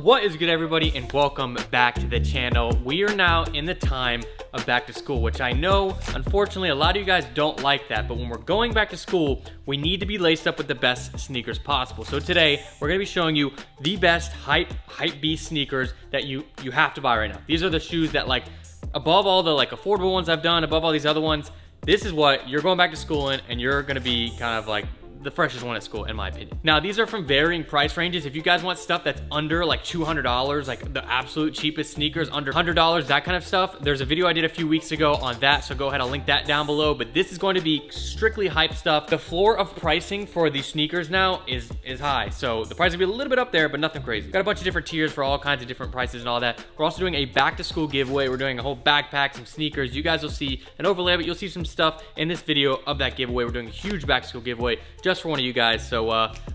What is good, everybody, and welcome back to the channel. We are now in the time of back to school, which I know, unfortunately, a lot of you guys don't like that, but when we're going back to school, we need to be laced up with the best sneakers possible. So today, we're gonna be showing you the best hype beast sneakers that you have to buy right now. These are the shoes that, like, above all the like affordable ones I've done, above all these other ones, this is what you're going back to school in, and you're gonna be kind of like the freshest one at school, in my opinion. Now, these are from varying price ranges. If you guys want stuff that's under like $200, like the absolute cheapest sneakers, under $100, that kind of stuff, there's a video I did a few weeks ago on that, so go ahead, I'll link that down below. But this is going to be strictly hype stuff. The floor of pricing for these sneakers now is high, so the price will be a little bit up there, but nothing crazy. Got a bunch of different tiers for all kinds of different prices and all that. We're also doing a back to school giveaway. We're doing a whole backpack, some sneakers. You guys will see an overlay of it. You'll see some stuff in this video of that giveaway. We're doing a huge back to school giveaway just for one of you guys. So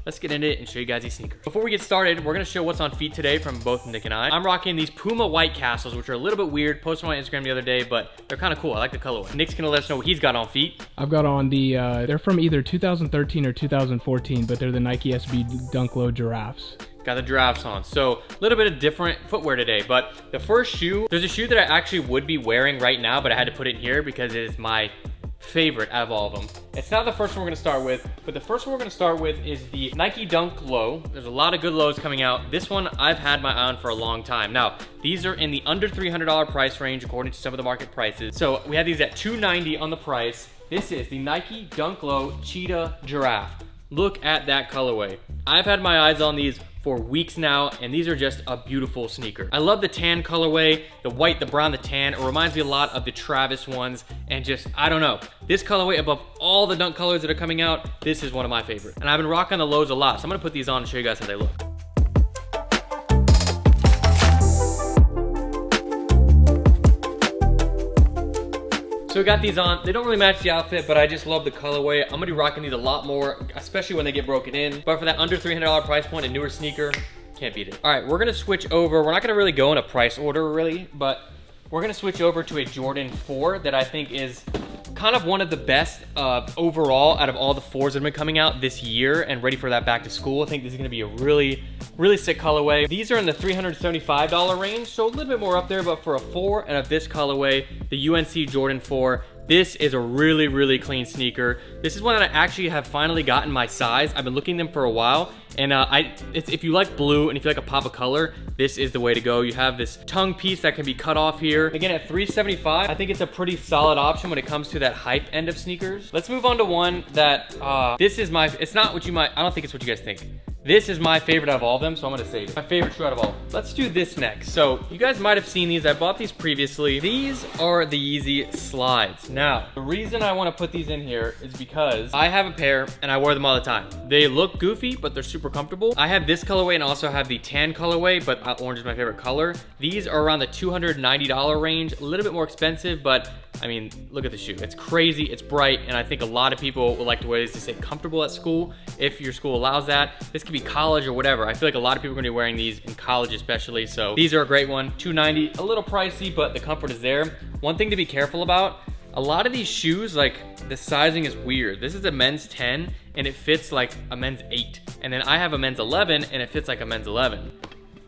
let's get into it and show you guys these sneakers. Before we get started, we're gonna show what's on feet today from both Nick and I. I'm rocking these Puma White Castles, which are a little bit weird. Posted on my Instagram the other day, but they're kind of cool. I like the colorway. Nick's gonna let us know what he's got on feet. I've got on the, they're from either 2013 or 2014, but they're the Nike SB Dunk Low Giraffes. Got the giraffes on. So a little bit of different footwear today, but the first shoe, there's a shoe that I actually would be wearing right now, but I had to put it in here because it is my favorite out of all of them. It's not the first one we're gonna start with, but the first one we're gonna start with is the Nike Dunk Low. There's a lot of good lows coming out. This one I've had my eye on for a long time. Now, these are in the under $300 price range according to some of the market prices. So we have these at $290 on the price. This is the Nike Dunk Low Cheetah Giraffe. Look at that colorway. I've had my eyes on these for weeks now, and these are just a beautiful sneaker. I love the tan colorway, the white, the brown, the tan. It reminds me a lot of the Travis ones, and just, I don't know. This colorway above all the dunk colors that are coming out, this is one of my favorites. And I've been rocking the lows a lot, so I'm gonna put these on and show you guys how they look. So we got these on. They don't really match the outfit, but I just love the colorway. I'm gonna be rocking these a lot more, especially when they get broken in. But for that under $300 price point, a newer sneaker, can't beat it. All right, we're gonna switch over. We're not gonna really go in a price order really, but we're gonna switch over to a Jordan 4 that I think is kind of one of the best overall out of all the 4s that have been coming out this year and ready for that back to school. I think this is gonna be a really sick colorway. These are in the $375 range, so a little bit more up there, but for a 4 and of this colorway, the UNC Jordan 4, this is a really clean sneaker. This is one that I actually have finally gotten my size. I've been looking at them for a while, and if you like blue and if you like a pop of color, this is the way to go. You have this tongue piece that can be cut off here. Again, at $375, I think it's a pretty solid option when it comes to that hype end of sneakers. Let's move on to one that, it's not what you might, I don't think it's what you guys think. This is my favorite out of all of them, so I'm gonna save it. My favorite shoe out of all. Let's do this next. So you guys might have seen these. I bought these previously. These are the Yeezy Slides. Now, the reason I wanna put these in here is because I have a pair and I wear them all the time. They look goofy, but they're super comfortable. I have this colorway and also have the tan colorway, but orange is my favorite color. These are around the $290 range, a little bit more expensive, but I mean, look at the shoe. It's crazy, it's bright, and I think a lot of people would like to wear these to stay comfortable at school, if your school allows that. This could be college or whatever. I feel like a lot of people are gonna be wearing these in college especially, so these are a great one. $290, a little pricey, but the comfort is there. One thing to be careful about, a lot of these shoes, like, the sizing is weird. This is a men's 10, and it fits like a men's 8. And then I have a men's 11, and it fits like a men's 11.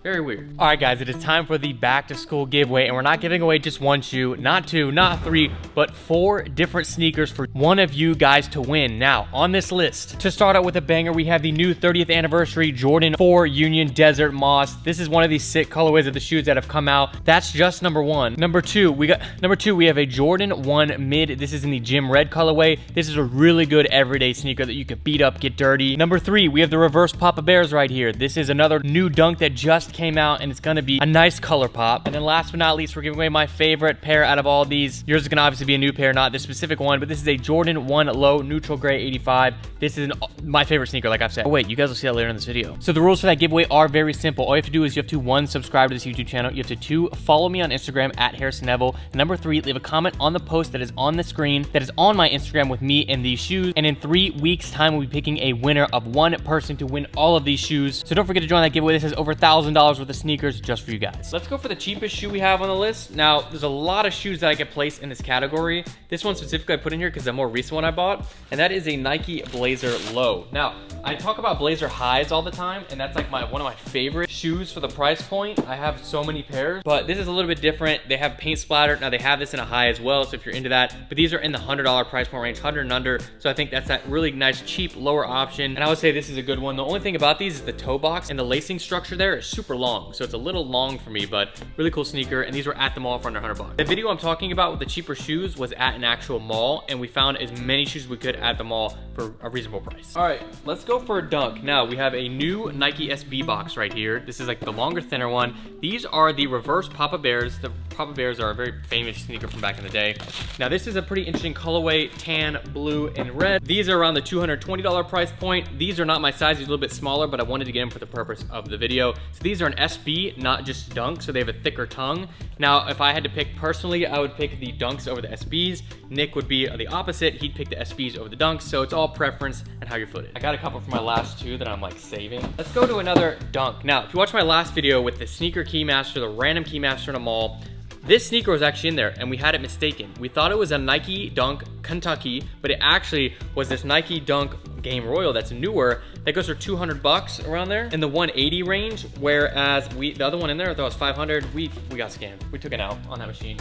Very weird. All right, guys, it is time for the back to school giveaway, and we're not giving away just one shoe, not 2, not 3, but 4 different sneakers for one of you guys to win. Now, on this list, to start out with a banger, we have the new 30th anniversary Jordan 4 Union Desert Moss. This is one of these sick colorways of the shoes that have come out. That's just number 1. Number 2, we have a Jordan 1 Mid. This is in the gym red colorway. This is a really good everyday sneaker that you could beat up, get dirty. Number 3, we have the reverse Papa Bears right here. This is another new dunk that just came out, and it's gonna be a nice color pop. And then last but not least, we're giving away my favorite pair out of all these. Yours is gonna obviously be a new pair, not this specific one, but this is a Jordan 1 Low Neutral Gray 85. This is my favorite sneaker, like I've said. Oh wait, you guys will see that later in this video. So the rules for that giveaway are very simple. All you have to do is you have to 1, subscribe to this YouTube channel. You have to 2, follow me on Instagram at harrisonnevel. And number 3, leave a comment on the post that is on the screen that is on my Instagram with me and these shoes. And in 3 weeks time, we'll be picking a winner of 1 person to win all of these shoes. So don't forget to join that giveaway. This has over $1,000 $100 worth of sneakers just for you guys. Let's go for the cheapest shoe we have on the list. Now, there's a lot of shoes that I could place in this category. This one specifically I put in here because the more recent one I bought, and that is a Nike Blazer Low. Now, I talk about Blazer highs all the time, and that's like one of my favorite shoes for the price point. I have so many pairs, but this is a little bit different. They have paint splatter. Now, they have this in a high as well, so if you're into that, but these are in the $100 price point range, 100 and under, so I think that's that really nice, cheap, lower option, and I would say this is a good one. The only thing about these is the toe box, and the lacing structure there is super long, so it's a little long for me, but really cool sneaker, and these were at the mall for under 100 bucks. The video I'm talking about with the cheaper shoes was at an actual mall, and we found as many shoes as we could at the mall for a reasonable price. All right, let's go for a dunk. Now, we have a new Nike SB box right here. This is like the longer, thinner one. These are the reverse Papa Bears. The Papa Bears are a very famous sneaker from back in the day. Now, this is a pretty interesting colorway, tan, blue, and red. These are around the $220 price point. These are not my size, these are a little bit smaller, but I wanted to get them for the purpose of the video. So these are an SB, not just dunk, so they have a thicker tongue. Now, if I had to pick personally, I would pick the dunks over the SBs. Nick would be the opposite. He'd pick the SBs over the dunks, so it's all preference and how you're footed. I got a couple for my last two that I'm like saving. Let's go to another dunk. Now, if you watch my last video with the sneaker keymaster, the random keymaster in a mall, this sneaker was actually in there and we had it mistaken. We thought it was a Nike Dunk Kentucky, but it actually was this Nike Dunk Game Royal that's newer that goes for 200 bucks around there in the 180 range, whereas the other one in there I thought was 500. We got scammed. We took it out on that machine.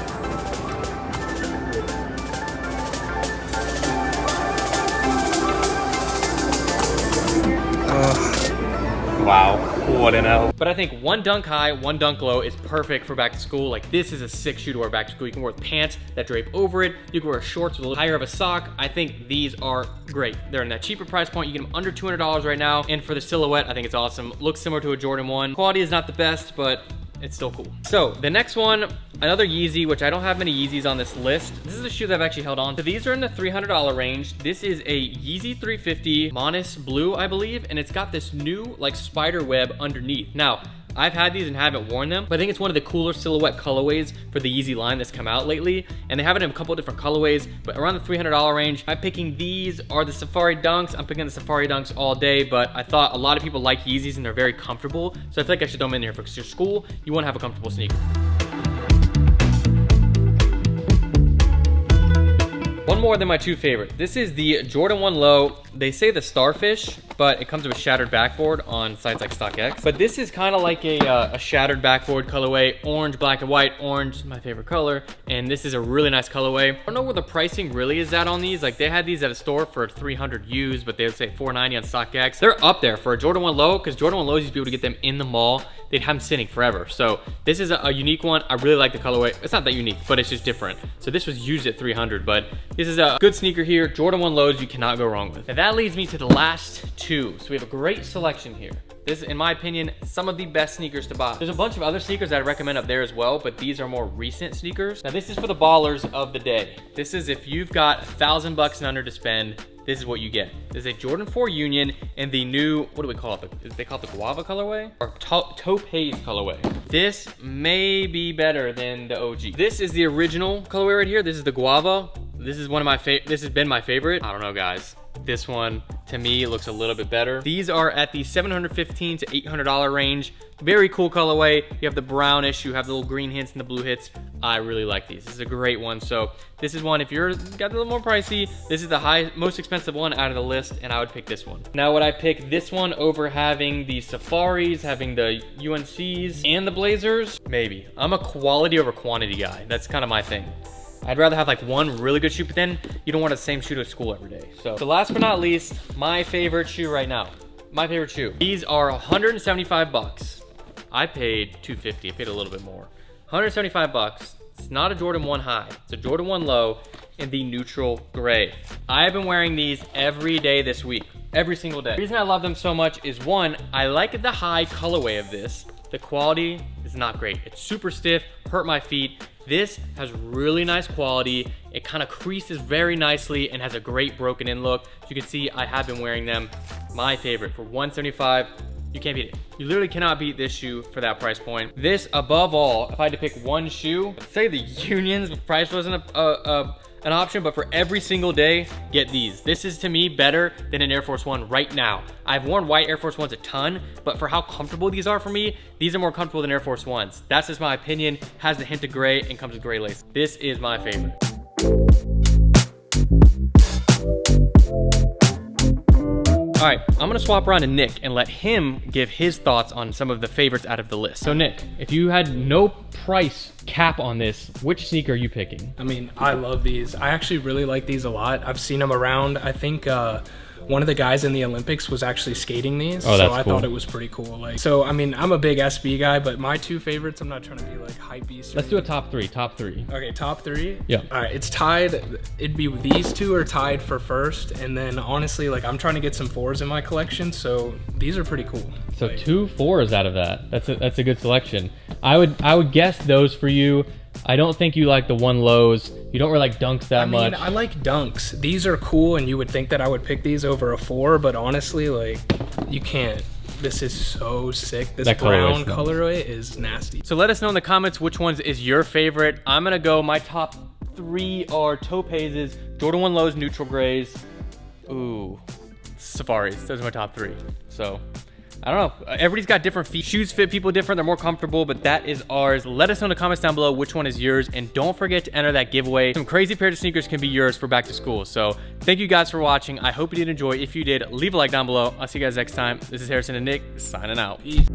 Wow, what an L. But I think one dunk high, one dunk low is perfect for back to school. Like, this is a sick shoe to wear back to school. You can wear pants that drape over it. You can wear shorts with a little higher of a sock. I think these are great. They're in that cheaper price point. You get them under $200 right now. And for the silhouette, I think it's awesome. Looks similar to a Jordan 1. Quality is not the best, but it's still cool. So the next one, another Yeezy, which I don't have many Yeezys on this list. This is a shoe that I've actually held on to. These are in the $300 range. This is a Yeezy 350 Monis Blue, I believe, and it's got this new like spider web underneath. Now, I've had these and haven't worn them, but I think it's one of the cooler silhouette colorways for the Yeezy line that's come out lately, and they have it in a couple different colorways, but around the $300 range. I'm picking these are the Safari Dunks. I'm picking the Safari Dunks all day, but I thought a lot of people like Yeezys and they're very comfortable, so I feel like I should throw them in here for your school. You want to have a comfortable sneaker. One more than my two favorite. This is the Jordan 1 Low. They say the Starfish, but it comes with a shattered backboard on sites like StockX. But this is kind of like a shattered backboard colorway. Orange, black, and white. Orange is my favorite color, and this is a really nice colorway. I don't know where the pricing really is at on these. Like, they had these at a store for 300 used, but they would say $490 on StockX. They're up there for a Jordan 1 Low, because Jordan 1 Lows, you'd be able to get them in the mall. They'd have them sitting forever. So this is a unique one. I really like the colorway. It's not that unique, but it's just different. So this was used at 300, but this is a good sneaker here. Jordan 1 Lows you cannot go wrong with. And that leads me to the last two. So we have a great selection here. This is, in my opinion, some of the best sneakers to buy. There's a bunch of other sneakers that I recommend up there as well, but these are more recent sneakers. Now, this is for the ballers of the day. This is if you've got $1,000 and under to spend, this is what you get. There's a Jordan 4 Union and the new, what do we call it? They call it the Guava colorway? Or Topaz colorway. This may be better than the OG. This is the original colorway right here. This is the Guava. This is one of my favorite. This has been my favorite. I don't know, guys. This one, to me, looks a little bit better. These are at the $715 to $800 range. Very cool colorway. You have the brownish, you have the little green hints and the blue hits. I really like these. This is a great one. So this is one, if you're got a little more pricey, this is the most expensive one out of the list, and I would pick this one. Now, would I pick this one over having the Safaris, having the UNCs, and the Blazers? Maybe. I'm a quality over quantity guy. That's kind of my thing. I'd rather have like one really good shoe, but then you don't want the same shoe to school every day. So last but not least, my favorite shoe right now. My favorite shoe. These are 175 bucks. I paid 250. I paid a little bit more. 175 bucks. It's not a Jordan 1 high. It's a Jordan 1 low in the neutral gray. I have been wearing these every day this week. Every single day. The reason I love them so much is, one, I like the high colorway of this. The quality is not great. It's super stiff, hurt my feet. This has really nice quality. It kind of creases very nicely and has a great broken in look. As you can see, I have been wearing them. My favorite for $175. You can't beat it. You literally cannot beat this shoe for that price point. This, above all, if I had to pick one shoe, say the Unions, if price wasn't an option, but for every single day, get these. This is to me better than an Air Force One right now. I've worn white Air Force Ones a ton, but for how comfortable these are for me, these are more comfortable than Air Force Ones. That's just my opinion. Has a hint of gray and comes with gray lace. This is my favorite. All right, I'm gonna swap around to Nick and let him give his thoughts on some of the favorites out of the list. So Nick, if you had no price cap on this, which sneaker are you picking? I mean, I love these. I actually really like these a lot. I've seen them around. I think one of the guys in the Olympics was actually skating these. Oh, that's so I cool. thought it was pretty cool. Like, so I mean, I'm a big SB guy, but my two favorites, I'm not trying to be like hype beast. Let's do a top three. Okay, top three? Yeah. All right, it's tied. It'd be these two are tied for first. And then honestly, like I'm trying to get some fours in my collection. So these are pretty cool. So like, 2 4s out of that. That's a good selection. I would guess those for you. I don't think you like the one lows. You don't really like dunks that much. I like dunks. These are cool, and you would think that I would pick these over a 4, but honestly, like, you can't. This is so sick. This brown colorway is nasty. So let us know in the comments which ones is your favorite. I'm gonna go, my top 3 are Topazes, Jordan 1 lows, neutral grays. Ooh, Safaris. Those are my top 3. So I don't know. Everybody's got different feet. Shoes fit people different. They're more comfortable, but that is ours. Let us know in the comments down below which one is yours, and don't forget to enter that giveaway. Some crazy pairs of sneakers can be yours for back to school. So thank you guys for watching. I hope you did enjoy. If you did, leave a like down below. I'll see you guys next time. This is Harrison and Nick signing out. Peace.